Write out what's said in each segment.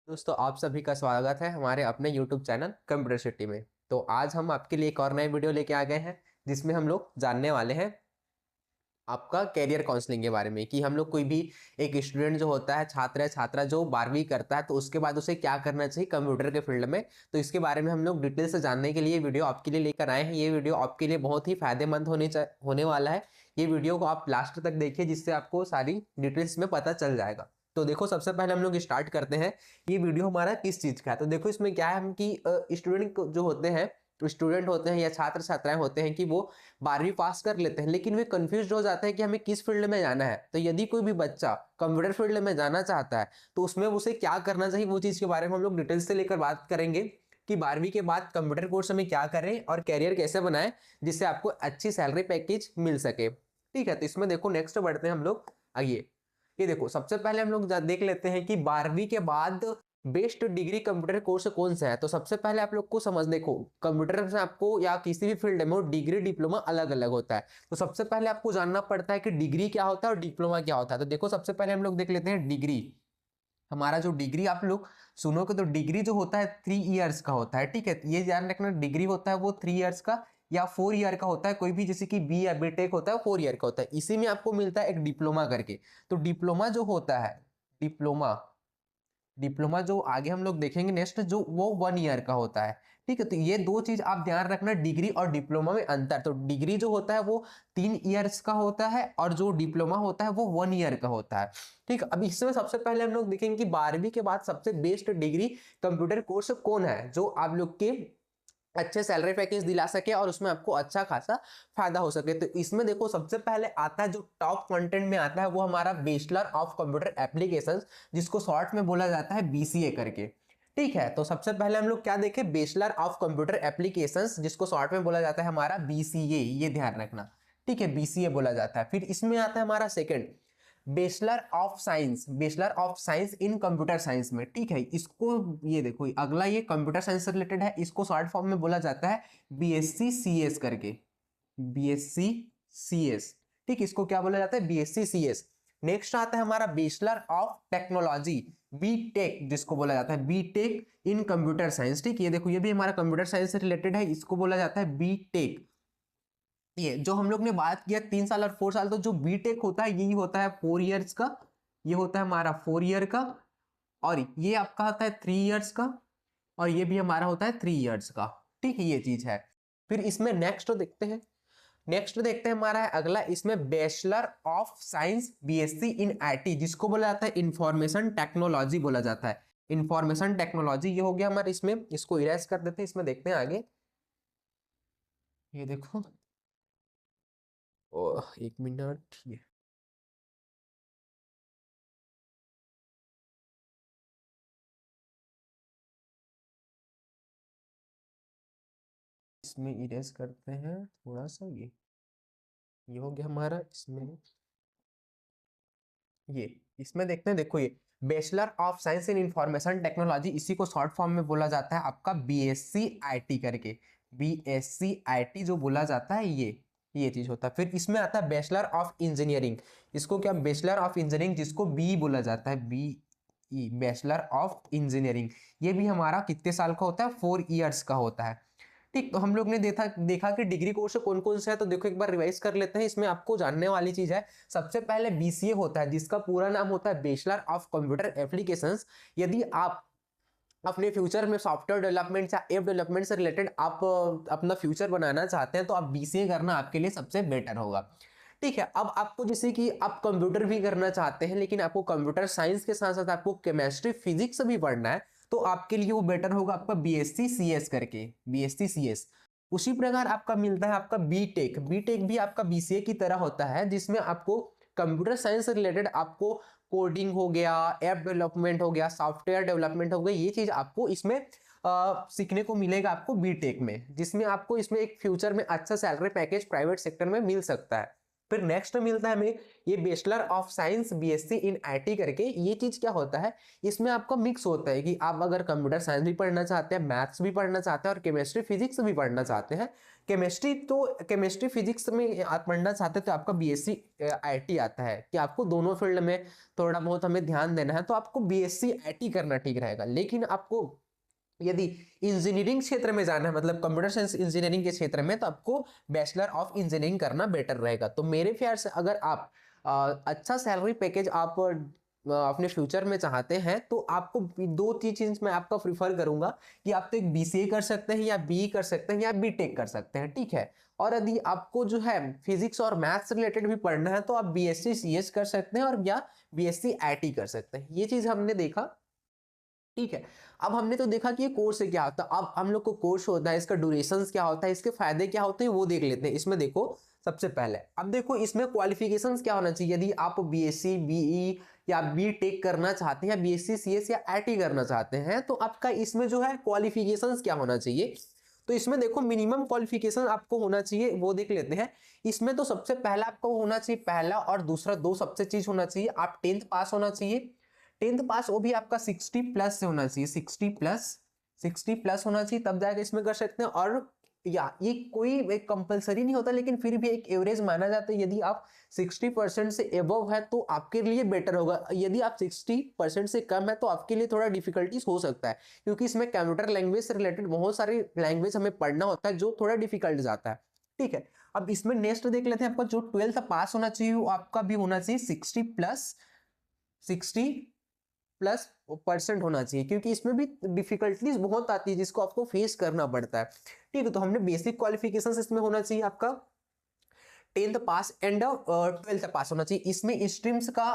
दोस्तों आप सभी का स्वागत है हमारे अपने YouTube चैनल कंप्यूटर सिटी में। तो आज हम आपके लिए एक और नए वीडियो लेके आ गए हैं जिसमें हम लोग जानने वाले हैं आपका कैरियर काउंसलिंग के बारे में कि हम लोग कोई भी एक स्टूडेंट जो होता है, छात्र है, छात्रा जो 12वीं करता है तो उसके बाद उसे क्या करना चाहिए कंप्यूटर के फील्ड में। तो इसके बारे में हम लोग डिटेल से जानने के लिए वीडियो आपके लिए लेकर आए हैं। ये वीडियो आपके लिए बहुत ही फायदेमंद होने वाला है। ये वीडियो को आप लास्ट तक देखिए जिससे आपको सारी डिटेल्स में पता चल जाएगा। तो देखो, सबसे पहले हम लोग स्टार्ट करते हैं ये वीडियो हमारा किस चीज का है। तो देखो इसमें क्या है, हम कि स्टूडेंट जो होते हैं या छात्र छात्राएं होते हैं कि वो 12वीं पास कर लेते हैं लेकिन वे कंफ्यूज हो जाते हैं कि हमें किस फील्ड में जाना है। तो यदि कोई भी बच्चा कंप्यूटर फील्ड में जाना चाहता है तो उसमें उसे क्या करना चाहिए, वो चीज के बारे में हम लोग डिटेल्स से लेकर बात करेंगे कि 12वीं के बाद कंप्यूटर कोर्स में क्या करें और कैरियर कैसे बनाएं जिससे आपको अच्छी सैलरी पैकेज मिल सके। ठीक है, तो इसमें देखो नेक्स्ट बढ़ते हैं हम लोग आइए। ये देखो, सबसे पहले हम लोग देख लेते हैं कि 12वीं के बाद बेस्ट डिग्री कंप्यूटर कोर्स कौन सा है। तो सबसे पहले आप लोग को समझ, देखो कंप्यूटर से आपको या किसी भी फील्ड में डिग्री डिप्लोमा अलग अलग होता है। तो सबसे पहले आपको जानना पड़ता है कि डिग्री क्या होता है और डिप्लोमा क्या होता है। तो देखो सबसे पहले हम लोग देख लेते हैं डिग्री। हमारा जो डिग्री आप लोग सुनोगे तो डिग्री जो होता है 3 इयर्स का होता है। ठीक है, ये ध्यान रखना, डिग्री होता है वो 3 इयर्स का या 4 ईयर का होता है। कोई भी जैसे कि बी या बीटेक होता है 4 ईयर का होता है। इसी में आपको मिलता है एक डिप्लोमा करके। तो डिप्लोमा जो होता है, डिप्लोमा डिप्लोमा जो आगे हम लोग देखेंगे नेक्स्ट, जो वो 1 ईयर का होता है। ठीक है, तो ये दो चीज आप ध्यान रखना, डिग्री और डिप्लोमा में अंतर। तो डिग्री जो होता है वो 3 इयर्स का होता है और जो डिप्लोमा होता है वो 1 ईयर का होता है। ठीक है, अब इसमें सबसे पहले हम लोग देखेंगे कि 12वीं के बाद सबसे बेस्ट डिग्री कंप्यूटर कोर्स कौन है जो आप लोग के अच्छे सैलरी पैकेज दिला सके और उसमें आपको अच्छा खासा फायदा हो सके। तो इसमें देखो सबसे पहले आता है, जो टॉप कंटेंट में आता है वो हमारा बैचलर ऑफ कंप्यूटर एप्लीकेशंस, जिसको शॉर्ट में बोला जाता है बीसीए करके। ठीक है, तो सबसे पहले हम लोग क्या देखें, बैचलर ऑफ कंप्यूटर एप्लीकेशंस जिसको शॉर्ट में बोला जाता है हमारा बीसीए, ये ध्यान रखना। ठीक है, बीसीए बोला जाता है। फिर इसमें आता है हमारा second bachelor of science in computer science में। ठीक है, इसको ये देखो अगला, ये कंप्यूटर साइंस से रिलेटेड है, इसको शॉर्ट फॉर्म में बोला जाता है बीएससी सीएस करके, बीएससी सीएस। ठीक, इसको क्या बोला जाता है, बीएससी सीएस। नेक्स्ट आता है हमारा बैचलर ऑफ टेक्नोलॉजी, बीटेक जिसको बोला जाता है बीटेक इन कंप्यूटर साइंस। ठीक, ये देखो ये भी हमारा कंप्यूटर साइंस से रिलेटेड है, इसको बोला जाता है बीटेक। ये जो हम लोग ने बात किया 3 साल और 4 साल, तो जो बीटेक होता है यही होता है 4 इयर्स का, ये होता है हमारा 4 ईयर का, और ये आपका होता है 3 इयर्स का, और ये भी हमारा होता है 3 इयर्स का। ठीक है, ये चीज है। फिर इसमें नेक्स्ट देखते हैं हमारा है अगला, इसमें bachelor of science BSc in IT जिसको बोला जाता है इंफॉर्मेशन टेक्नोलॉजी बोला जाता है। इंफॉर्मेशन टेक्नोलॉजी ये हो गया हमारे, इसमें इसको इरेज कर देते हैं। इसमें देखते हैं आगे, ये देखो, ओ एक मिनट, ये इसमें इरेज करते हैं थोड़ा सा, ये हो गया हमारा। ये इसमें देखते हैं, देखो ये bachelor of science in information technology, इसी को शॉर्ट फॉर्म में बोला जाता है आपका बीएससी आईटी करके, बीएससी आईटी जो बोला जाता है ये चीज होता है। फिर इसमें आता है बैचलर ऑफ इंजीनियरिंग, इसको क्या, बैचलर ऑफ इंजीनियरिंग जिसको बी बोला जाता है, B E bachelor of engineering. ये भी हमारा कितने साल का होता है, 4 इयर्स का होता है। ठीक, तो हम लोग ने देखा कि डिग्री कोर्स कौन कौन से है। तो देखो एक बार रिवाइज कर लेते हैं, इसमें आपको जानने वाली चीज है। सबसे पहले बीसीए होता है जिसका पूरा नाम होता है बैचलर ऑफ कंप्यूटर एप्लीकेशंस। यदि आप अपने फ्यूचर में सॉफ्टवेयर डेवलपमेंट या ऐप डेवलपमेंट से रिलेटेड आप अपना फ्यूचर बनाना चाहते हैं तो आप बीसीए करना आपके लिए सबसे बेटर होगा। ठीक है, अब आपको जैसे कि आप कंप्यूटर भी करना चाहते हैं लेकिन आपको कंप्यूटर साइंस के साथ साथ आपको केमिस्ट्री फिजिक्स भी पढ़ना है, तो आपके लिए वो बेटर होगा आपका बीएससी सीएस करके, बीएससी सीएस। उसी प्रकार आपका मिलता है आपका बीटेक, बीटेक भी आपका बीसीए की तरह होता है जिसमें आपको कंप्यूटर साइंस से रिलेटेड आपको कोडिंग हो गया, ऐप डेवलपमेंट हो गया, सॉफ्टवेयर डेवलपमेंट हो गया, ये चीज आपको इसमें सीखने को मिलेगा आपको बीटेक में, जिसमें आपको इसमें एक फ्यूचर में अच्छा सैलरी पैकेज प्राइवेट सेक्टर में मिल सकता है। फिर नेक्स्ट मिलता है हमें ये bachelor of science BSc in IT करके। ये चीज क्या होता है, इसमें आपका मिक्स होता है कि आप अगर कंप्यूटर साइंस भी पढ़ना चाहते हैं, मैथ्स भी पढ़ना चाहते हैं और केमिस्ट्री फिजिक्स भी पढ़ना चाहते हैं। केमिस्ट्री फिजिक्स में आप पढ़ना चाहते हैं तो आपका बीएससी आईटी आता है कि आपको दोनों फील्ड में थोड़ा बहुत हमें ध्यान देना है, तो आपको बीएससी आईटी करना ठीक रहेगा। लेकिन आपको यदि इंजीनियरिंग क्षेत्र में जाना है, मतलब कंप्यूटर साइंस इंजीनियरिंग के क्षेत्र में, तो आपको बैचलर ऑफ इंजीनियरिंग करना बेटर रहेगा। तो मेरे ख्याल से अगर आप अच्छा सैलरी पैकेज आप अपने फ्यूचर में चाहते हैं तो आपको दो चीज मैं आपका प्रीफर करूंगा कि आप तो एक बीसीए कर सकते हैं या बीई कर सकते हैं या बीटेक कर सकते हैं, ठीक है। और यदि आपको जो है फिजिक्स और मैथ्स रिलेटेड भी पढ़ना है तो आप बीएससी सीएस कर सकते हैं और या बीएससी आईटी कर सकते हैं। ये चीज हमने देखा, ठीक है। अब हमने तो देखा कि ये कोर्स क्या होता है, अब हम लोग को कोर्स होता है, इसका ड्यूरेशन क्या होता है, इसके फायदे क्या होते हैं वो देख लेते हैं। इसमें देखो सबसे पहले, अब देखो इसमें क्वालिफिकेशंस क्या होना चाहिए। यदि आप बीएससी बीई या बीटेक करना चाहते हैं या बीएससी सीएस या आईटी करना चाहते हैं तो आपका इसमें जो है क्वालिफिकेशंस क्या होना चाहिए। तो इसमें देखो मिनिमम क्वालिफिकेशन आपको होना चाहिए, वो देख लेते हैं। इसमें तो सबसे पहला आपको होना चाहिए, पहला और दूसरा दो सबसे चीज होना चाहिए, आप 10th पास होना चाहिए। 10th पास वो भी आपका 60 प्लस से होना चाहिए, 60 प्लस होना चाहिए, तब जाके इसमें कर सकते हैं। और या ये कोई एक कंपलसरी नहीं होता लेकिन फिर भी एक एवरेज माना जाता है। यदि आप 60% से एबव है तो आपके लिए बेटर होगा। यदि आप 60% से कम है तो आपके लिए थोड़ा डिफिकल्टीज हो सकता है, क्योंकि इसमें कंप्यूटर लैंग्वेज से रिलेटेड बहुत सारी लैंग्वेज हमें पढ़ना होता है जो थोड़ा डिफिकल्ट जाता है, ठीक है। अब इसमें नेक्स्ट देख लेते हैं, आपका जो 12th पास होना चाहिए वो आपका भी होना चाहिए 60+ होना चाहिए, क्योंकि इसमें भी डिफिकल्टीज बहुत आती है जिसको आपको फेस करना पड़ता है, ठीक है। तो हमने बेसिक क्वालिफिकेशंस इसमें होना चाहिए आपका 10th पास एंड 12th पास होना चाहिए। इसमें स्ट्रीम का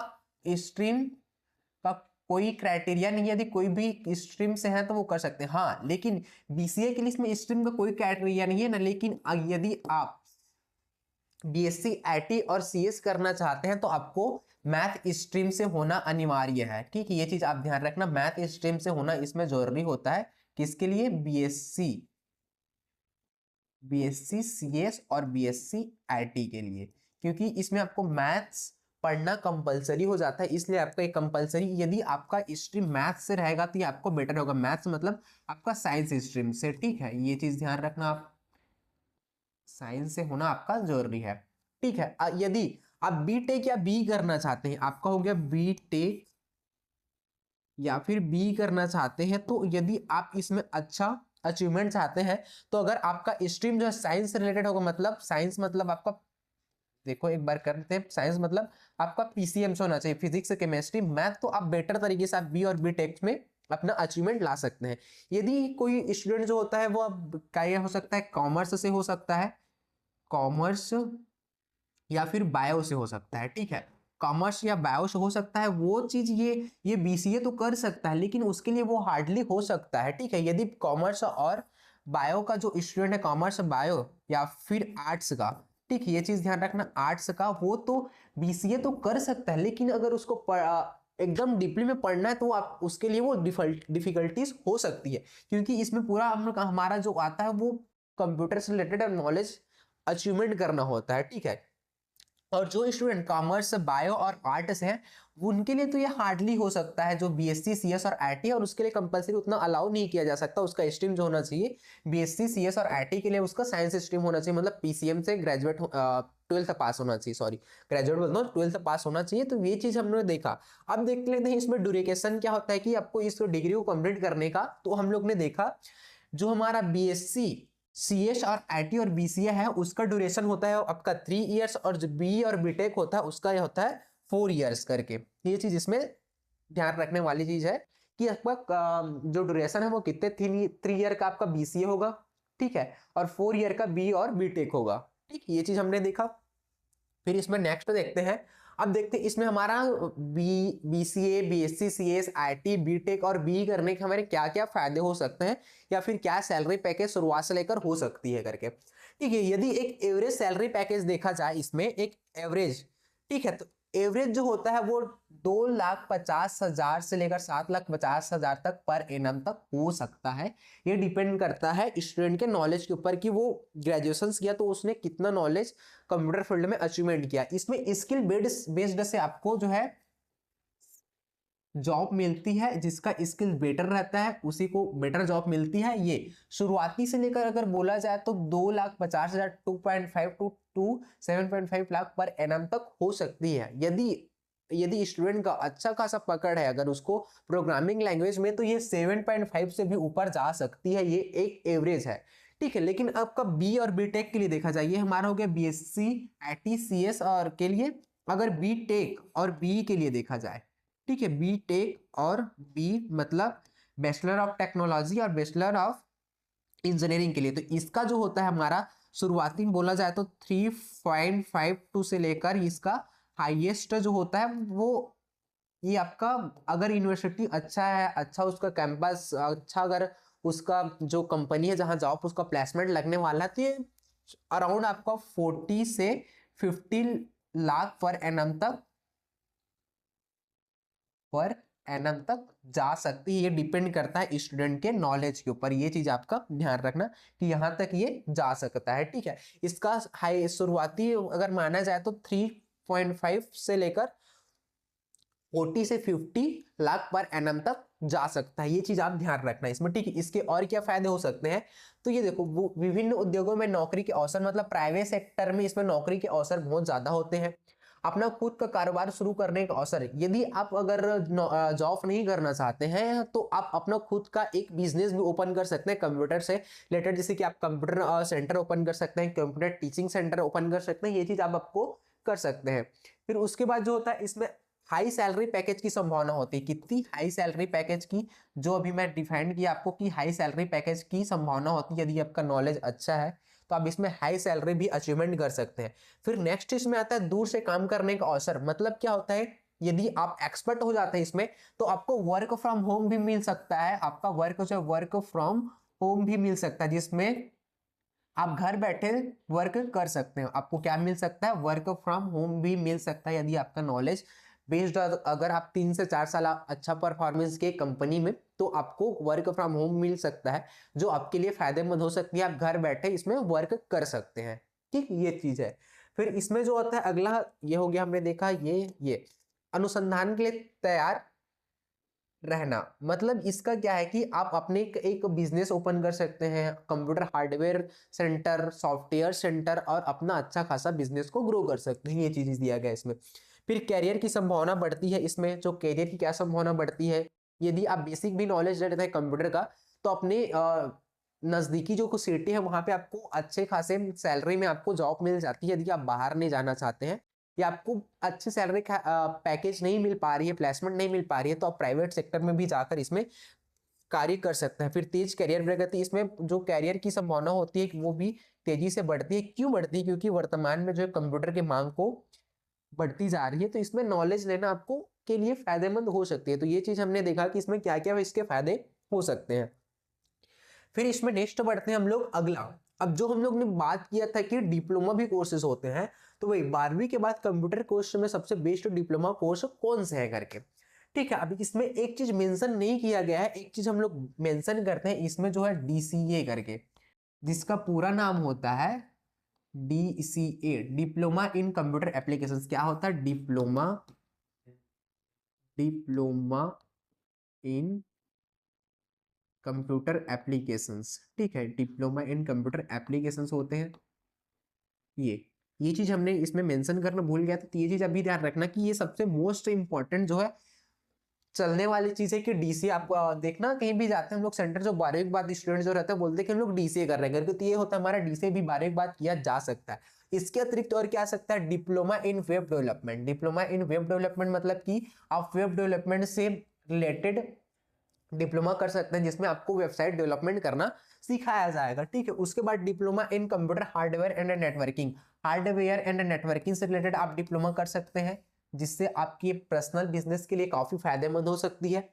कोई क्राइटेरिया नहीं है, यदि कोई भी स्ट्रीम से है तो वो कर सकते हैं, हाँ। लेकिन बीसीए के लिए इसमें स्ट्रीम का कोई क्राइटेरिया नहीं है ना, लेकिन यदि आप बीएससी आईटी और सीएस करना चाहते हैं तो आपको मैथ स्ट्रीम से होना अनिवार्य है, ठीक है। ये चीज आप ध्यान रखना, मैथ स्ट्रीम से होना इसमें जरूरी होता है। किसके लिए? बीएससी सीएस और बीएससी आईटी के लिए, क्योंकि इसमें आपको मैथ्स पढ़ना कंपलसरी हो जाता है। इसलिए आपका एक कंपलसरी, यदि आपका स्ट्रीम मैथ्स से रहेगा तो ये आपको बेटर होगा। मैथ्स मतलब आपका साइंस स्ट्रीम से, ठीक है। ये चीज ध्यान रखना, आप साइंस से होना आपका जरूरी है, ठीक है। यदि आप बीटेक या बी करना चाहते हैं, आपका हो गया बीटेक या फिर बी करना चाहते हैं, तो यदि आप इसमें अच्छा अचीवमेंट चाहते हैं तो अगर आपका स्ट्रीम जो है साइंस से रिलेटेड होगा, मतलब साइंस मतलब आपका, देखो एक बार करते हैं, साइंस मतलब आपका पीसीएम से होना चाहिए, फिजिक्स केमिस्ट्री मैथ, तो आप बेटर तरीके से आप बी और बीटेक में अपना अचीवमेंट ला सकते हैं। यदि कोई स्टूडेंट जो होता है वो अब क्या हो सकता है, कॉमर्स से हो सकता है, कॉमर्स या फिर बायो से हो सकता है, ठीक है। कॉमर्स या बायो से हो सकता है, वो चीज ये बीसीए तो कर सकता है लेकिन उसके लिए वो हार्डली हो सकता है, ठीक है। यदि कॉमर्स और बायो का जो स्टूडेंट है, कॉमर्स बायो या फिर आर्ट्स का, ठीक है, ये चीज ध्यान रखना, आर्ट्स का वो तो बीसीए तो कर सकता है, लेकिन अगर उसको एकदम डीपली में पढ़ना है तो आप उसके लिए वो डिफिकल्टीज हो सकती है, क्योंकि इसमें पूरा हमारा जो आता है वो कंप्यूटर से रिलेटेड नॉलेज अचीवमेंट करना होता है, ठीक है। और जो स्टूडेंट कॉमर्स बायो और आर्ट्स हैं उनके लिए तो ये हार्डली हो सकता है, जो बीएससी सीएस और आईटी, और उसके लिए कंपलसरी उतना अलाउ नहीं किया जा सकता। उसका स्ट्रीम जो होना चाहिए बीएससी सीएस और आईटी के लिए उसका साइंस स्ट्रीम होना चाहिए, मतलब पीसीएम से ग्रेजुएट 12th पास होना चाहिए, सॉरी ग्रेजुएट बोलता हूँ, 12th पास होना चाहिए। तो ये चीज हमने देखा। अब देख लेते हैं इसमें ड्यूरेशन क्या होता है कि आपको इस डिग्री को कंप्लीट करने का। तो हम लोग ने देखा जो हमारा बीएससी सीएस और आईटी और बीसीए है उसका ड्यूरेशन होता है आपका 3 इयर्स, और जो बी और बीटेक होता है उसका होता है 4 इयर्स करके। ये चीज इसमें ध्यान रखने वाली चीज है कि आपका जो ड्यूरेशन है वो कितने 3 ईयर का आपका बीसीए होगा, ठीक है, और 4 ईयर का बी और बीटेक होगा, ठीक। ये चीज हमने देखा। फिर इसमें नेक्स्ट देखते हैं। अब देखते हैं इसमें हमारा BCA BSc CS IT BTech और बी करने के हमारे क्या क्या फायदे हो सकते हैं, या फिर क्या सैलरी पैकेज शुरुआत से लेकर हो सकती है करके, ठीक है। यदि एक एवरेज सैलरी पैकेज देखा जाए, इसमें एक एवरेज, ठीक है, तो एवरेज जो होता है वो 2,50,000 से लेकर 7,50,000 तक पर एनम तक हो सकता है। ये डिपेंड करता है स्टूडेंट के नॉलेज के ऊपर कि वो ग्रेजुएशन किया तो उसने कितना नॉलेज कंप्यूटर फील्ड में अचीवमेंट किया। इसमें स्किल बेस्ड से आपको जो है जॉब मिलती है, जिसका स्किल बेटर रहता है उसी को बेटर जॉब मिलती है। ये शुरुआती से लेकर अगर बोला जाए तो 2,50,000 2.5 टू 7.5 लाख पर एनम तक हो सकती है। यदि स्टूडेंट का अच्छा खासा पकड़ है अगर उसको प्रोग्रामिंग लैंग्वेज में, तो ये 7.5 से भी ऊपर जा सकती है। ये एक एवरेज है, ठीक है। लेकिन आपका बी और बी टेक के लिए देखा जाए, ये हमारा हो गया बीएससी आईटी सीएस और के लिए। अगर बी टेक और बी के लिए देखा जाए, ठीक है, बी टेक और बी मतलब बैचलर ऑफ टेक्नोलॉजी और बैचलर ऑफ इंजीनियरिंग के लिए, तो इसका जो होता है हमारा शुरुआती में बोला जाए तो 3.52 से लेकर इसका हाईएस्ट जो होता है वो ये आपका, अगर यूनिवर्सिटी अच्छा है, अच्छा उसका कैंपस अच्छा, अगर उसका जो कंपनी है जहां जॉब उसका प्लेसमेंट लगने वाला है, तो ये अराउंड आपका 40 से 50 लाख पर एनम तक जा सकती है। ये डिपेंड करता है स्टूडेंट के नॉलेज के ऊपर। ये चीज आपका ध्यान रखना कि यहाँ तक ये जा सकता है, ठीक है। इसका हाई शुरुआती अगर माना जाए तो 3.5 से लेकर 40 से 50 लाख पर एनम तक जा सकता है। ये चीज आप ध्यान रखना इसमें, ठीक है। इसके और क्या फायदे हो सकते हैं, तो ये देखो, वो विभिन्न उद्योगों में नौकरी के अवसर, मतलब प्राइवेट सेक्टर में इसमें नौकरी के अवसर बहुत ज्यादा होते हैं। अपना खुद का कारोबार शुरू करने का अवसर, यदि आप अगर जॉब नहीं करना चाहते हैं तो आप अपना खुद का एक बिजनेस भी ओपन कर सकते हैं कंप्यूटर से रिलेटेड, जैसे कि आप कंप्यूटर सेंटर ओपन कर सकते हैं, कंप्यूटर टीचिंग सेंटर ओपन कर सकते हैं। ये चीज आप आपको कर सकते हैं। फिर उसके बाद जो होता है इसमें हाई सैलरी पैकेज की संभावना होती है। कितनी हाई सैलरी पैकेज की, जो अभी मैं डिफाइन किया आपको कि हाई सैलरी पैकेज की संभावना होती है। यदि आपका नॉलेज अच्छा है तो आप इसमें हाई सैलरी भी अचीवमेंट कर सकते हैं। फिर नेक्स्ट इसमें आता है दूर से काम करने का अवसर। मतलब क्या होता है, यदि आप एक्सपर्ट हो जाते हैं इसमें तो आपको वर्क फ्रॉम होम भी मिल सकता है। आपका वर्क फ्रॉम होम भी मिल सकता है, जिसमें आप घर बैठे वर्क कर सकते हैं। आपको क्या मिल सकता है, वर्क फ्रॉम होम भी मिल सकता है। यदि आपका नॉलेज बेस्ड, अगर आप 3 से 4 साल अच्छा परफॉर्मेंस के कंपनी में, तो आपको वर्क फ्रॉम होम मिल सकता है, जो आपके लिए फायदेमंद हो सकती है। आप घर बैठे इसमें वर्क कर सकते हैं, ठीक, ये चीज है। फिर इसमें जो होता है अगला, ये हो गया हमने देखा ये अनुसंधान के लिए तैयार रहना। मतलब इसका क्या है कि आप अपने एक बिजनेस ओपन कर सकते हैं, computer hardware centre, software centre, और अपना अच्छा खासा बिजनेस को ग्रो कर सकते हैं। ये चीज दिया गया इसमें। फिर कैरियर की संभावना बढ़ती है इसमें। जो कैरियर की क्या संभावना बढ़ती है, यदि आप बेसिक भी नॉलेज रहता है कंप्यूटर का, तो अपने नजदीकी जो कुछ सिटी है वहां पे आपको अच्छे खासे सैलरी में आपको जॉब मिल जाती है। यदि आप बाहर नहीं जाना चाहते हैं या आपको अच्छी सैलरी पैकेज नहीं मिल पा रही है, प्लेसमेंट नहीं मिल पा रही है, तो आप प्राइवेट सेक्टर में भी जाकर इसमें कार्य कर सकते हैं। फिर तेज करियर प्रगति, इसमें जो कैरियर की संभावना होती है वो भी तेजी से बढ़ती है। क्यों बढ़ती है, क्योंकि वर्तमान में जो कंप्यूटर के मांग को बढ़ती जा रही है, तो इसमें नॉलेज लेना आपको के लिए फायदेमंद हो सकती है। तो ये चीज हमने देखा कि इसमें क्या क्या इसके फायदे हो सकते हैं। फिर इसमें नेक्स्ट बढ़ते हैं हम लोग अगला। अब जो हम लोग ने बात किया था कि डिप्लोमा भी कोर्सेज होते हैं, तो वही 12वीं के बाद कंप्यूटर कोर्स में सबसे बेस्ट डिप्लोमा कोर्स कौन से है करके, ठीक है। अभी इसमें एक चीज मेंशन नहीं किया गया है, एक चीज हम लोग मेंशन करते हैं इसमें, जो है डीसीए करके, जिसका पूरा नाम होता है DCA, diploma in computer applications. क्या होता है, डिप्लोमा इन कंप्यूटर एप्लीकेशंस, ठीक है, डिप्लोमा इन कंप्यूटर एप्लीकेशंस होते हैं। ये चीज हमने इसमें मेंशन करना भूल गया था, तो ये चीज अभी ध्यान रखना कि ये सबसे मोस्ट इंपॉर्टेंट जो है चलने वाली चीज है कि डीसीए। आप देखना कहीं भी जाते हैं हम लोग सेंटर, जो 12वीं के बाद स्टूडेंट जो रहते हैं बोलते हैं कि हम लोग डीसीए कर रहे हैं, तो ये होता है हमारा डीसीए भी 12वीं के बाद किया जा सकता है। इसके अतिरिक्त और क्या आ सकता है, diploma in web development. Diploma in web development मतलब कि आप वेब डेवलपमेंट से रिलेटेड डिप्लोमा कर सकते हैं, जिसमें आपको वेबसाइट डेवलपमेंट करना सिखाया जाएगा, ठीक है। उसके बाद diploma in computer hardware and networking, hardware and networking से रिलेटेड आप डिप्लोमा कर सकते हैं, जिससे आपकी पर्सनल बिजनेस के लिए काफी फायदेमंद हो सकती है।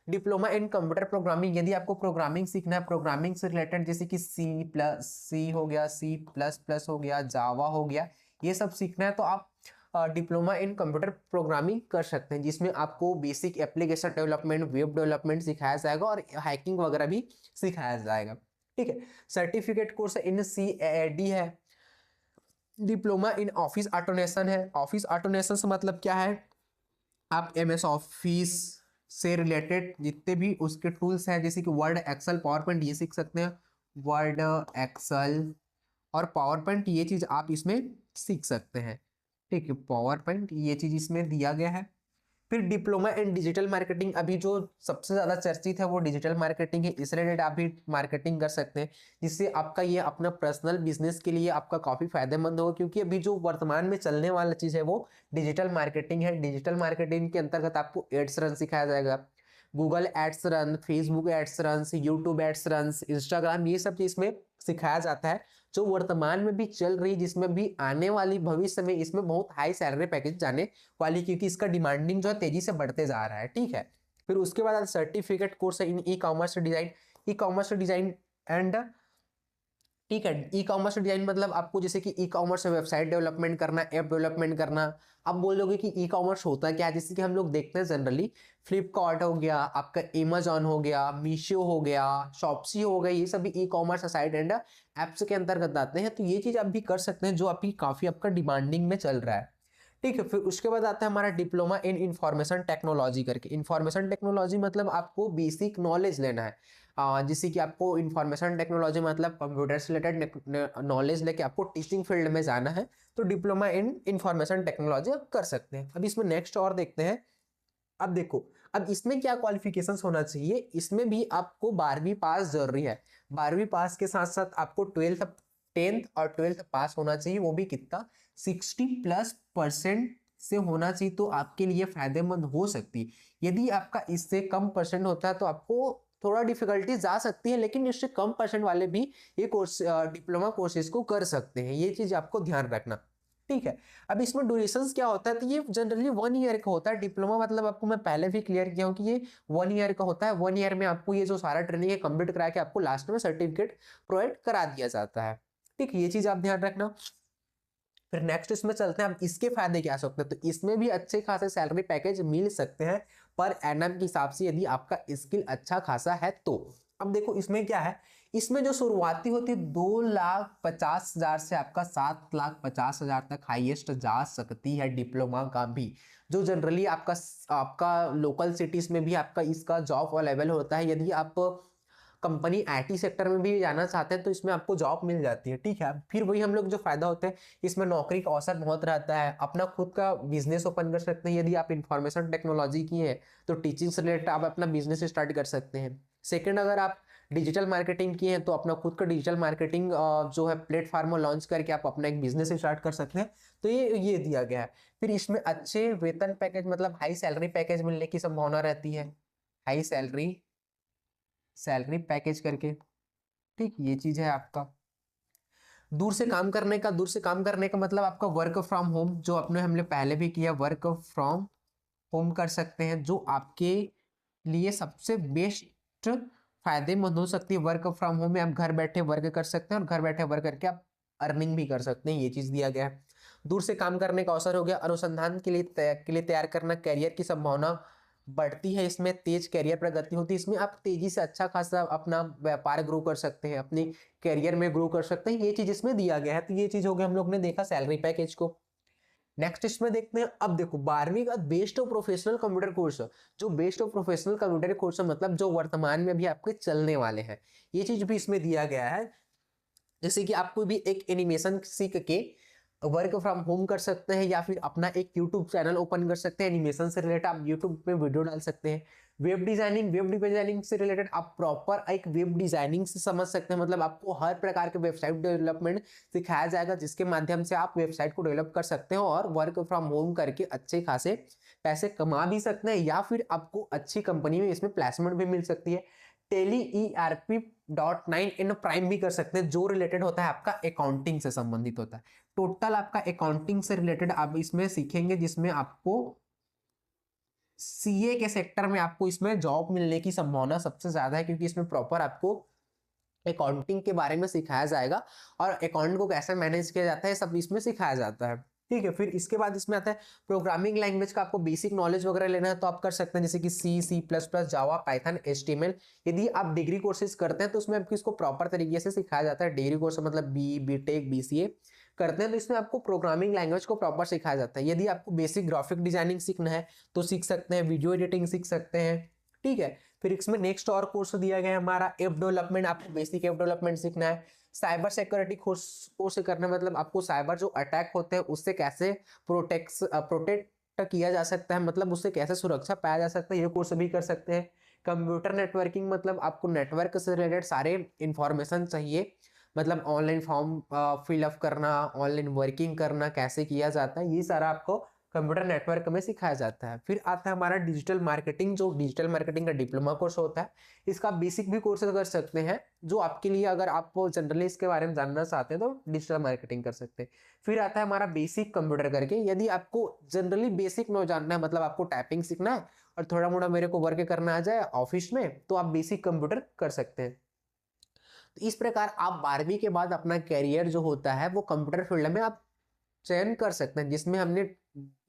डिप्लोमा इन कंप्यूटर प्रोग्रामिंग, यदि आपको प्रोग्रामिंग सीखना है, प्रोग्रामिंग से रिलेटेड, जैसे कि सी हो गया, C++ हो गया, जावा हो गया, ये सब सीखना है, तो आप डिप्लोमा इन कंप्यूटर प्रोग्रामिंग कर सकते हैं, जिसमें आपको basic application development, web development सिखाया जाएगा और हैकिंग वगैरह भी सिखाया जाएगा। ठीक है। सर्टिफिकेट कोर्स इन CAD है। डिप्लोमा इन ऑफिस ऑटोमेशन है। ऑफिस ऑटोमेशन से मतलब क्या है, आप MS ऑफिस से रिलेटेड जितने भी उसके टूल्स हैं, जैसे कि वर्ड, एक्सेल, पावर पॉइंट, ये सीख सकते हैं। वर्ड, एक्सेल और पावर पॉइंट, ये चीज आप इसमें सीख सकते हैं। ठीक है, पावर पॉइंट ये चीज इसमें दिया गया है। फिर डिप्लोमा इन डिजिटल मार्केटिंग, अभी जो सबसे ज्यादा चर्चित है वो डिजिटल मार्केटिंग है। इस रिलेटेड आप भी मार्केटिंग कर सकते हैं, जिससे आपका ये अपना पर्सनल बिजनेस के लिए आपका काफी फायदेमंद होगा, क्योंकि अभी जो वर्तमान में चलने वाला चीज है वो डिजिटल मार्केटिंग है। डिजिटल मार्केटिंग के अंतर्गत आपको एड्स रन सिखाया जाएगा, Google ads run, Facebook ads run, YouTube ads run, Instagram, ये सब चीज इसमें सिखाया जाता है, जो वर्तमान में भी चल रही, जिसमें भी आने वाली भविष्य में इसमें बहुत हाई सैलरी पैकेज जाने वाली, क्योंकि इसका डिमांडिंग जो है तेजी से बढ़ते जा रहा है। ठीक है। फिर उसके बाद certificate course in e commerce design. E commerce design and, ठीक है, ई कॉमर्स डिजाइन मतलब आपको जैसे कि ई कॉमर्स वेबसाइट डेवलपमेंट करना, ऐप डेवलपमेंट करना। आप बोलोगे कि ई कॉमर्स होता है क्या, जैसे कि हम लोग देखते हैं जनरली फ्लिपकार्ट हो गया, आपका अमेजॉन हो गया, मीशो हो गया, शॉप्सी हो गया, ये सभी e commerce site and apps के अंतर्गत आते हैं। तो ये चीज आप भी कर सकते हैं, जो अभी काफी आपका डिमांडिंग में चल रहा है। ठीक है। फिर उसके बाद आता है हमारा डिप्लोमा इन इंफॉर्मेशन टेक्नोलॉजी करके। इंफॉर्मेशन टेक्नोलॉजी मतलब आपको बेसिक नॉलेज लेना है, जिससे कि आपको इंफॉर्मेशन टेक्नोलॉजी मतलब कंप्यूटर से रिलेटेड नॉलेज लेके आपको टीचिंग फील्ड में जाना है, तो डिप्लोमा इन इंफॉर्मेशन टेक्नोलॉजी आप कर सकते हैं। अब इसमें नेक्स्ट और देखते हैं। अब देखो, अब इसमें क्या क्वालिफिकेशंस होना चाहिए, इसमें भी आपको 12वीं पास जरूरी है। 12वीं पास के साथ साथ आपको 10th और 12th पास होना चाहिए, वो भी कितना, 60+% से होना चाहिए, तो आपके लिए फायदेमंद हो सकती है। यदि आपका इससे कम परसेंट होता है तो आपको थोड़ा डिफिकल्टी जा सकती है, लेकिन इससे कम परसेंट वाले भी ये कोर्स, डिप्लोमा कोर्सेज को कर सकते हैं। ये चीज आपको ध्यान रखना। ठीक है। अब इसमें ड्यूरेशन क्या होता है, तो ये जनरली 1 ईयर का होता है। डिप्लोमा मतलब आपको मैं पहले भी क्लियर किया हूँ कि ये 1 ईयर का होता है। 1 ईयर में आपको ये जो सारा ट्रेनिंग है कंप्लीट करा के आपको लास्ट में सर्टिफिकेट प्रोवाइड करा दिया जाता है। ठीक है, ये चीज आप ध्यान रखना। फिर नेक्स्ट इसमें चलते हैं, अब इसके फायदे क्या सकते हैं, तो इसमें भी अच्छे खासे सैलरी पैकेज मिल सकते हैं पर एनम के हिसाब से, यदि आपका स्किल अच्छा खासा है तो। अब देखो इसमें क्या है, इसमें जो शुरुआती होती है 2,50,000 से आपका 7,50,000 तक हाईएस्ट जा सकती है डिप्लोमा का भी, जो जनरली आपका आपका लोकल सिटीज में भी आपका इसका जॉब अवेलेबल होता है। यदि आप कंपनी IT सेक्टर में भी जाना चाहते हैं तो इसमें आपको जॉब मिल जाती है। ठीक है। फिर वही हम लोग जो फायदा होते हैं, इसमें नौकरी का अवसर बहुत रहता है, अपना खुद का बिजनेस ओपन कर सकते हैं। यदि आप इंफॉर्मेशन टेक्नोलॉजी की है तो टीचिंग से रिलेटेड आप अपना बिजनेस स्टार्ट कर सकते हैं। सेकेंड, अगर आप डिजिटल मार्केटिंग की है तो अपना खुद का डिजिटल मार्केटिंग जो है प्लेटफॉर्म लॉन्च करके आप अपना एक बिजनेस स्टार्ट कर सकते हैं। तो ये दिया गया है। फिर इसमें अच्छे वेतन पैकेज मतलब हाई सैलरी पैकेज मिलने की संभावना रहती है, हाई सैलरी पैकेज करके। ठीक, ये चीज है आपका। दूर से काम करने का मतलब आपका वर्क फ्रॉम होम, जो अपने हमने पहले भी किया, वर्क फ्रॉम होम कर सकते हैं, जो आपके लिए सबसे बेस्ट फायदेमंद हो सकती है। वर्क फ्रॉम होम में आप घर बैठे वर्क कर सकते हैं और घर बैठे वर्क करके आप अर्निंग भी कर सकते हैं, ये चीज दिया गया है। दूर से काम करने का अवसर हो गया। अनुसंधान के लिए तैयार करना, कैरियर की संभावना बढ़ती है, इसमें तेज कैरियर प्रगति होती है, इसमें आप तेजी से अच्छा खासा अपना व्यापार ग्रो कर सकते हैं, अपनी कैरियर में ग्रो कर सकते हैं, ये चीज इसमें दिया गया है। तो ये चीज हो गया, हम लोग ने देखा सैलरी पैकेज को। नेक्स्ट इसमें देखते हैं। अब देखो 12वीं का best of professional computer course, जो best of professional computer course मतलब जो वर्तमान में भी आपके चलने वाले हैं, ये चीज भी इसमें दिया गया है। जैसे कि आप कोई भी एक एनिमेशन सीख के वर्क फ्रॉम होम कर सकते हैं, या फिर अपना एक यूट्यूब चैनल ओपन कर सकते हैं, एनिमेशन से रिलेटेड आप यूट्यूब पे वीडियो डाल सकते हैं। वेब डिजाइनिंग से रिलेटेड आप प्रॉपर एक वेब डिजाइनिंग से समझ सकते हैं, मतलब आपको हर प्रकार के वेबसाइट डेवलपमेंट सिखाया जाएगा, जिसके माध्यम से आप वेबसाइट को डेवलप कर सकते हैं और वर्क फ्रॉम होम करके अच्छे खासे पैसे कमा भी सकते हैं, या फिर आपको अच्छी कंपनी में इसमें प्लेसमेंट भी मिल सकती है। टेली ERP.9 इन प्राइम भी कर सकते हैं, जो रिलेटेड होता है आपका अकाउंटिंग से संबंधित होता है। टोटल आपका अकाउंटिंग से रिलेटेड आप इसमें सीखेंगे, जिसमें आपको CA के सेक्टर में आपको इसमें जॉब मिलने की संभावना सबसे ज्यादा है, क्योंकि इसमें प्रॉपर आपको अकाउंटिंग के बारे में सिखाया जाएगा और अकाउंट को कैसे मैनेज किया जाता है सब इसमें सिखाया जाता है। ठीक है। फिर इसके बाद इसमें आता है प्रोग्रामिंग लैंग्वेज का आपको बेसिक नॉलेज वगैरह लेना है तो आप कर सकते हैं, जैसे कि C++, जावा, पाइथन, HTML। यदि आप डिग्री कोर्सेज करते हैं तो उसमें आपको इसको प्रॉपर तरीके से सिखाया जाता है। डिग्री कोर्स मतलब BTech, BCA करते हैं तो इसमें आपको प्रोग्रामिंग लैंग्वेज को प्रॉपर सिखाया जाता है। यदि आपको बेसिक ग्राफिक डिजाइनिंग सीखना है तो सीख सकते हैं, वीडियो एडिटिंग सीख सकते हैं, ठीक है। फिर इसमें नेक्स्ट और कोर्स दिया गया है हमारा ऐप डेवलपमेंट, आपको बेसिक ऐप डेवलपमेंट सीखना है। साइबर सिक्योरिटी कोर्स करना मतलब आपको साइबर जो अटैक होते हैं उससे कैसे प्रोटेक्ट किया जा सकता है, मतलब उससे कैसे सुरक्षा पाया जा सकता है, ये कोर्स भी कर सकते हैं। कंप्यूटर नेटवर्किंग मतलब आपको नेटवर्क से रिलेटेड सारे इंफॉर्मेशन चाहिए, मतलब ऑनलाइन फॉर्म फिलअप करना, ऑनलाइन वर्किंग करना कैसे किया जाता है, ये सारा आपको कंप्यूटर नेटवर्क में सिखाया जाता है। फिर आता है हमारा डिजिटल मार्केटिंग, जो डिजिटल मार्केटिंग का डिप्लोमा कोर्स होता है, इसका बेसिक भी कोर्स कर सकते हैं, जो आपके लिए अगर आप जनरली इसके बारे में जानना चाहते हैं तो डिजिटल मार्केटिंग कर सकते हैं। फिर आता है हमारा बेसिक कंप्यूटर करके, यदि आपको जनरली बेसिक नो जानना है, मतलब आपको टाइपिंग सीखना है और थोड़ा मोड़ा मेरे को वर्क करना आ जाए ऑफिस में, तो आप बेसिक कंप्यूटर कर सकते हैं। तो इस प्रकार आप 12वीं के बाद अपना कैरियर जो होता है वो कंप्यूटर फील्ड में आप चयन कर सकते हैं, जिसमें हमने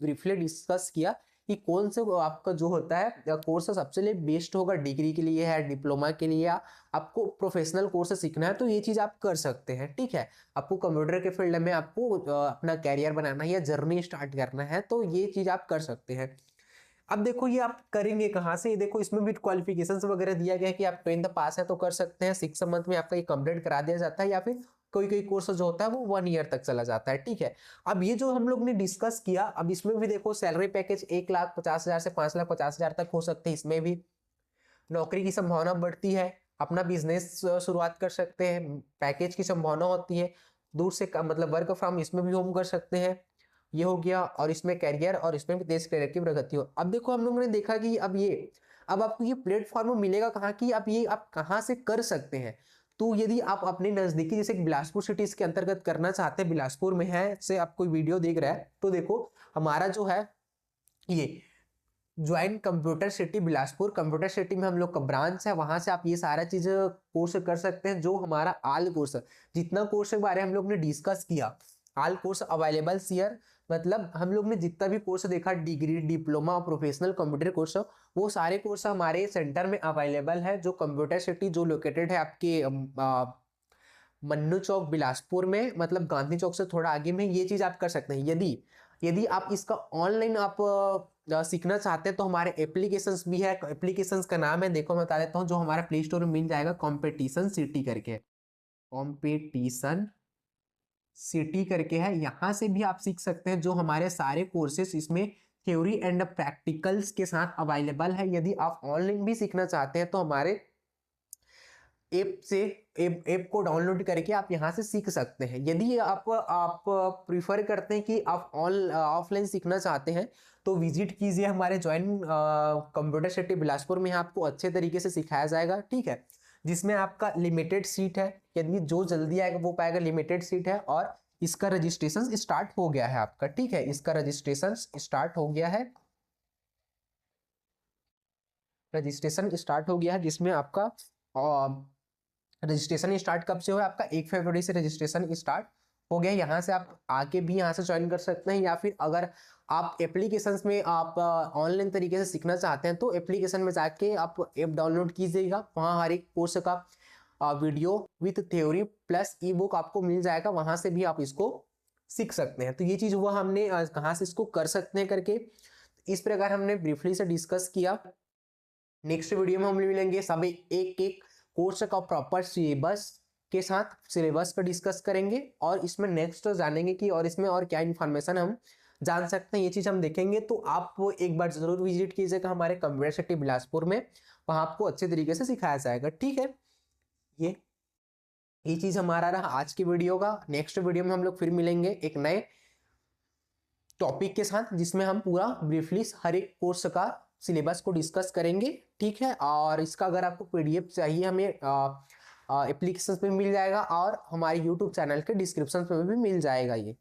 ब्रीफली डिस्कस किया कि कौन से आपका जो होता है कोर्स सबसे लिए बेस्ट होगा, डिग्री के लिए है, डिप्लोमा के लिए, या आपको प्रोफेशनल कोर्स सीखना है तो ये चीज आप कर सकते हैं, ठीक है। आपको कंप्यूटर के फील्ड में आपको अपना कैरियर बनाना है या जर्नी स्टार्ट करना है तो ये चीज आप कर सकते हैं। अब देखो ये आप करेंगे कहाँ से, देखो इसमें भी क्वालिफिकेशंस वगैरह दिया गया है कि आप 10th पास है तो कर सकते हैं, 6 मंथ में आपका ये कंप्लीट करा दिया जाता है, या फिर कोई कोई कोर्स जो होता है वो 1 ईयर तक चला जाता है, ठीक है। अब ये जो हम लोग ने डिस्कस किया, अब इसमें भी देखो सैलरी पैकेज 1,50,000 से 5,50,000 तक हो सकते हैं, इसमें भी नौकरी की संभावना बढ़ती है, अपना बिजनेस शुरुआत कर सकते हैं, पैकेज की संभावना होती है, दूर से मतलब वर्क फ्रॉम इसमें भी होम कर सकते हैं, ये हो गया। और इसमें कैरियर और इसमें भी देश कैरियर की प्रगति हो। अब देखो हम लोगों ने देखा कि अब आपको ये प्लेटफॉर्म मिलेगा कहाँ की, अब ये आप कहाँ से कर सकते हैं। तो यदि आप अपने नजदीकी जैसे बिलासपुर सिटी इसके अंतर्गत करना चाहते हैं, बिलासपुर में है से आप कोई वीडियो देख रहा है तो देखो हमारा जो है ये join computer city Bilaspur, computer city में हम लोग का ब्रांच है, वहां से आप ये सारा चीज कोर्स कर सकते हैं। जो हमारा आल कोर्स, जितना कोर्स के बारे में हम लोग ने डिस्कस किया, आल कोर्स अवेलेबल हियर, मतलब हम लोग ने जितना भी कोर्स देखा, degree, diploma, professional computer course, वो सारे कोर्स हमारे सेंटर में अवेलेबल है, जो कंप्यूटर सिटी जो लोकेटेड है आपके मन्नू चौक बिलासपुर में, मतलब गांधी चौक से थोड़ा आगे में, ये चीज आप कर सकते हैं। यदि यदि आप इसका ऑनलाइन आप सीखना चाहते हैं तो हमारे एप्लीकेशंस भी है, एप्लीकेशंस का नाम है, देखो मैं बता देता हूँ, जो हमारा प्ले स्टोर में मिल जाएगा, कॉम्पिटिशन सिटी करके, कॉम्पिटिशन सिटी करके है, यहाँ से भी आप सीख सकते हैं। जो हमारे सारे कोर्सेस इसमें थ्योरी एंड प्रैक्टिकल्स के साथ अवेलेबल है। यदि आप ऑनलाइन भी सीखना चाहते हैं तो हमारे ऐप को डाउनलोड करके आप यहाँ से सीख सकते हैं। यदि आप प्रीफर करते हैं कि आप ऑफलाइन सीखना चाहते हैं तो विजिट कीजिए हमारे ज्वाइन कंप्यूटर सिटी बिलासपुर में, आपको अच्छे तरीके से सिखाया जाएगा, ठीक है। जिसमें आपका लिमिटेड सीट है, यदि जो जल्दी आएगा वो पाएगा, लिमिटेड सीट है। और इसका रजिस्ट्रेशन स्टार्ट हो गया है आपका, ठीक है, इसका रजिस्ट्रेशन स्टार्ट हो गया है, रजिस्ट्रेशन स्टार्ट हो गया है, जिसमें आपका रजिस्ट्रेशन स्टार्ट कब से हुआ, आपका 1 फरवरी से रजिस्ट्रेशन स्टार्ट हो गया। यहाँ से आप आके भी यहाँ से ज्वाइन कर सकते हैं, या फिर अगर आप एप्लीकेशंस में आप ऑनलाइन तरीके से सीखना चाहते हैं तो एप्लीकेशन में जाके आप ऐप डाउनलोड कीजिएगा, वहाँ हर एक कोर्स का video with theory plus E book आपको मिल जाएगा, वहाँ से भी आप इसको सीख सकते हैं। तो ये चीज़ हुआ हमने कहाँ से इसको कर सकते हैं करके, इस प्रकार हमने ब्रीफली से डिस्कस किया। नेक्स्ट वीडियो में हम मिलेंगे, सभी एक एक कोर्स का प्रॉपर सिलेबस के साथ सिलेबस पर डिस्कस करेंगे, और इसमें नेक्स्ट जानेंगे कि और इसमें और क्या इन्फॉर्मेशन हम जान सकते हैं, ये चीज़ हम देखेंगे। तो आप एक बार जरूर विजिट कीजिएगा हमारे कंप्यूटर सिटी बिलासपुर में, वहाँ आपको अच्छे तरीके से सिखाया जाएगा, ठीक है। ये चीज़ हमारा रहा आज की वीडियो का। नेक्स्ट वीडियो में हम लोग फिर मिलेंगे एक नए टॉपिक के साथ, जिसमें हम पूरा ब्रीफली हर एक कोर्स का सिलेबस को डिस्कस करेंगे, ठीक है। और इसका अगर आपको PDF चाहिए हमें एप्लीकेशन पे मिल जाएगा, और हमारे YouTube चैनल के डिस्क्रिप्शन पे भी मिल जाएगा ये।